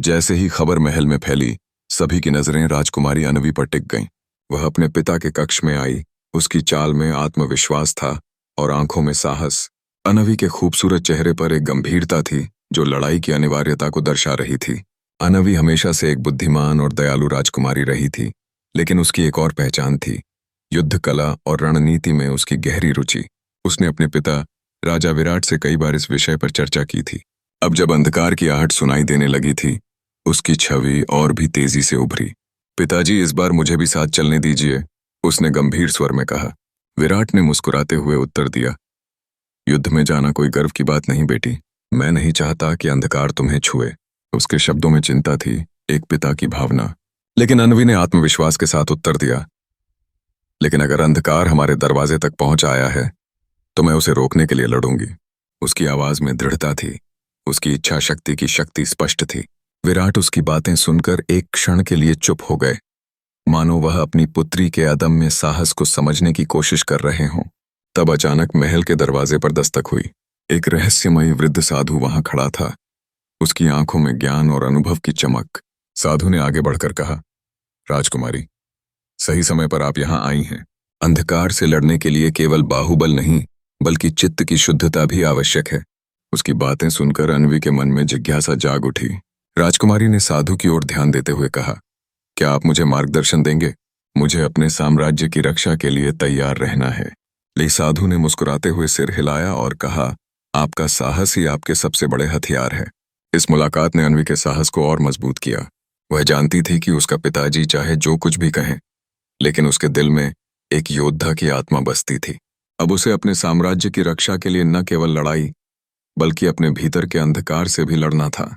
जैसे ही खबर महल में फैली, सभी की नजरें राजकुमारी अनवी पर टिक गईं। वह अपने पिता के कक्ष में आई। उसकी चाल में आत्मविश्वास था और आंखों में साहस। अनवी के खूबसूरत चेहरे पर एक गंभीरता थी जो लड़ाई की अनिवार्यता को दर्शा रही थी। अनवी हमेशा से एक बुद्धिमान और दयालु राजकुमारी रही थी, लेकिन उसकी एक और पहचान थी, युद्ध कला और रणनीति में उसकी गहरी रुचि। उसने अपने पिता राजा विराट से कई बार इस विषय पर चर्चा की थी। अब जब अंधकार की आहट सुनाई देने लगी थी, उसकी छवि और भी तेजी से उभरी। पिताजी, इस बार मुझे भी साथ चलने दीजिए, उसने गंभीर स्वर में कहा। विराट ने मुस्कुराते हुए उत्तर दिया, युद्ध में जाना कोई गर्व की बात नहीं बेटी। मैं नहीं चाहता कि अंधकार तुम्हें छुए। उसके शब्दों में चिंता थी, एक पिता की भावना। लेकिन अनवी ने आत्मविश्वास के साथ उत्तर दिया, लेकिन अगर अंधकार हमारे दरवाजे तक पहुंच आया है तो मैं उसे रोकने के लिए लड़ूंगी। उसकी आवाज में दृढ़ता थी, उसकी इच्छा शक्ति की शक्ति स्पष्ट थी। विराट उसकी बातें सुनकर एक क्षण के लिए चुप हो गए, मानो वह अपनी पुत्री के अदम्य साहस को समझने की कोशिश कर रहे हों। तब अचानक महल के दरवाजे पर दस्तक हुई। एक रहस्यमयी वृद्ध साधु वहां खड़ा था, उसकी आंखों में ज्ञान और अनुभव की चमक। साधु ने आगे बढ़कर कहा, राजकुमारी, सही समय पर आप यहां आई हैं। अंधकार से लड़ने के लिए केवल बाहुबल नहीं, बल्कि चित्त की शुद्धता भी आवश्यक है। उसकी बातें सुनकर अनवी के मन में जिज्ञासा जाग उठी। राजकुमारी ने साधु की ओर ध्यान देते हुए कहा, क्या आप मुझे मार्गदर्शन देंगे? मुझे अपने साम्राज्य की रक्षा के लिए तैयार रहना है। लेकिन साधु ने मुस्कुराते हुए सिर हिलाया और कहा, आपका साहस ही आपके सबसे बड़े हथियार है। इस मुलाकात ने अनवी के साहस को और मजबूत किया। वह जानती थी कि उसका पिताजी चाहे जो कुछ भी कहें, लेकिन उसके दिल में एक योद्धा की आत्मा बसती थी। अब उसे अपने साम्राज्य की रक्षा के लिए न केवल लड़ाई, बल्कि अपने भीतर के अंधकार से भी लड़ना था।